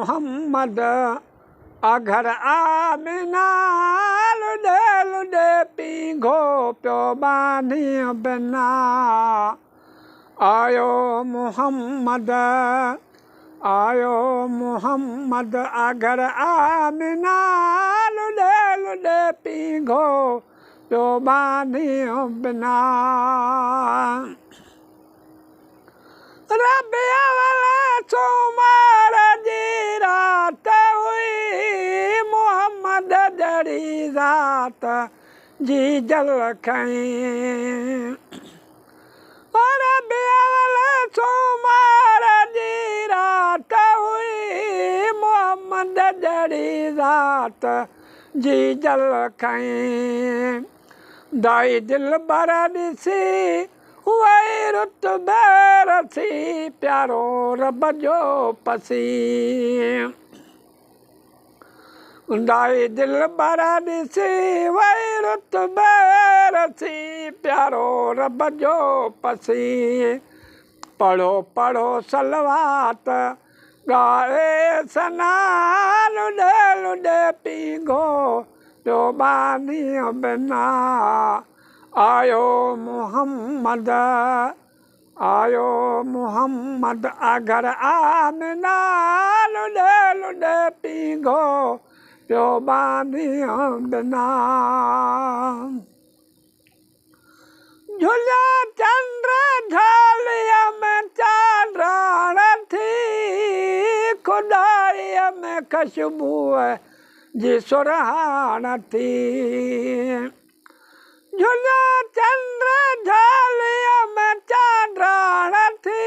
मुहम्मद अघर आमिना लुॾे लुॾे पींघो पियो बानी बिना आयो मुहम्मद अघर आमिना लुॾे लुॾे पींघो पियो बानी बिना रबिया वाला सोमवार जी रात हुई मुहम्मद जड़ी रात जी जल खईं रबिया वाला सोमवार जी रात हुई मुहम्मद जड़ी रात जी जल खईं दाई दिल बर ॾिसी हुई रुत रसी प्यारो रब जो पसी दाई दिल बर ॾिसी वही रुत रसी प्यारो रब जो पसी पढ़ो पढ़ो सलवात ॻाए सना लुॾे लुॾे पींघो पियो बानी बिना आयो मुहम्मद अघर आमिना लुॾे लुॾे पींघो पियो बानी बिना झुलिया चंद्र झालिया में चांद्राण थी खुदाईअ में खुशबूअ जी सुरहाण थी झुलिया चंद्र झालिया में चांद्राण थी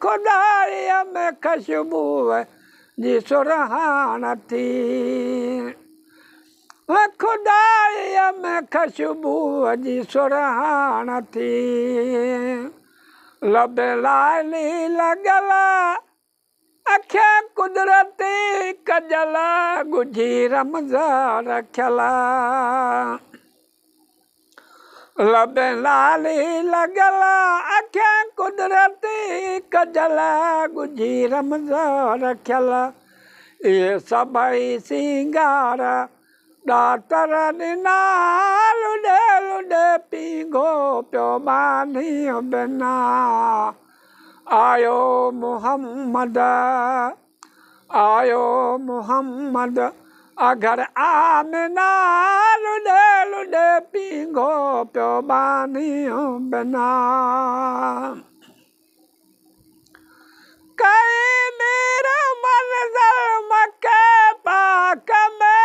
खुदाईअ में खुशबूअ जी सुरहाण थी खुदाईअ में खुशबूअ जी सुरहाण थी लब लाली लॻल अखियां कुदरती कजल गुझी रमज़ रखियल लब लाली लॻल अखियां कुदरती कजल गुझी रमज़ रखियल इहे सभई सिंगार ॾातर ॾिना लुॾे लुॾे पींघो पियो बानी बिना आयो मुहम्मद अघर आमिना लुॾे लुॾे पींघो पियो बानी बिना कई मेरा मंज़र मके पाक में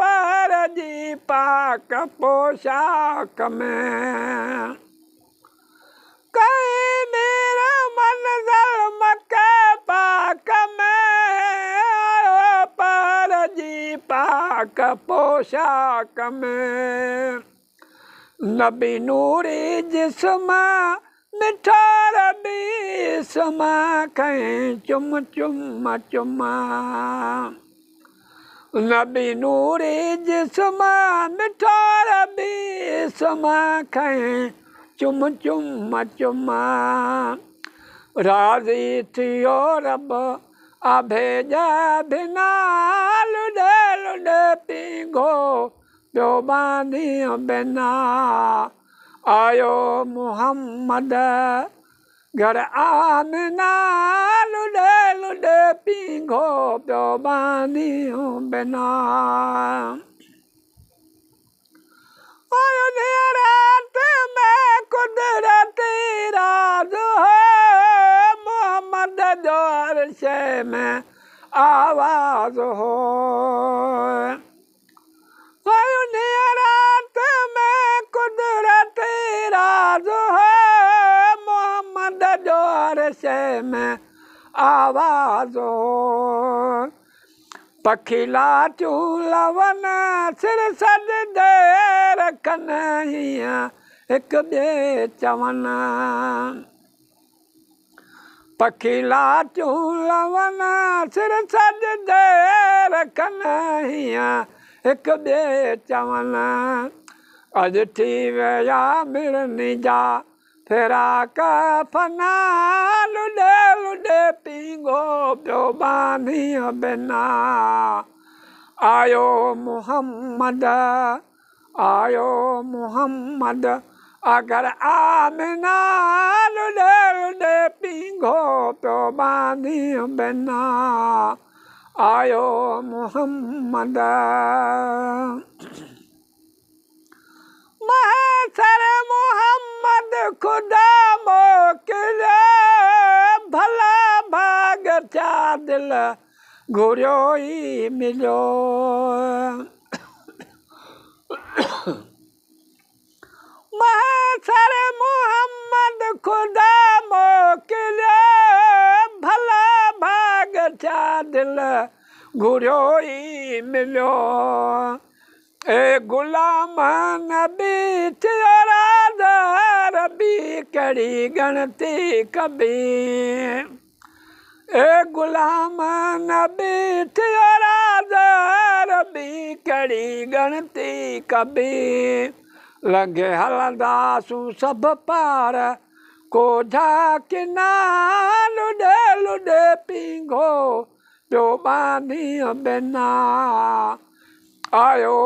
पर जी पाक पोशाक में कई मेरा मंज़र मके पाक में पर जी पाक पोशाक में नबी नूरी जिस्म मिठा रबी समा कहीं चुम चुम चुमा नबी नूरी जिस्म मिठा रबी समा कहीं चुम चुम चुमा राज़ी थियो रब भेजा बिना लुॾे लुॾे पींघो पियो बानी बिना आयो मुहम्मद घर आमिना लुॾे लुॾे पींघो पियो बानी बिना रात में कुदरती राज है मुहम्मद जो हर शइ में आवाज़ हो रात में कुदरती राज है मुहम्मद जो हर शइ में आवाज़ हो पखी लाचूं लवन सिर सॼदे रखनि हीअं हिक ॿिए चवनि पखी लाचूं लवन सिर सॼदे रखनि हीअं हिक ॿिए चवनि अॼु थी विया मिड़नी जा फिराक फना लुॾे लुॾे पींगो पियो बानी बिना आयो मुहम्मद आयो मुहम्मद अगर आमना लुॾे लुॾे पींगो पियो बानी बिना आयो मुहम्मद महसर मुहम्मद खुदा मोकिले भला भाग थिया दिल घुरियो ई मिलियो महसर मुहम्मद खुदा मोकिले भला भाग थिया दिल घुरियो ई मिलियो ए गुलाम नबी थियो राजा रबी कहिड़ी गणती कबी ए गुलाम नबी थियो राजा रबी कहिड़ी गणती कबी लंघे हलंदासूं सभु पार कोझा किना लुॾे लुॾे पींगो पियो बानी बिना आयो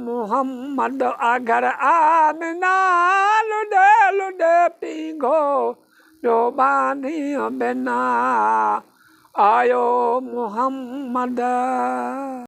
मुहम्मद अगर आमना लुॾे लुॾे पींगो पियो बानी बिना आयो मुहम्मद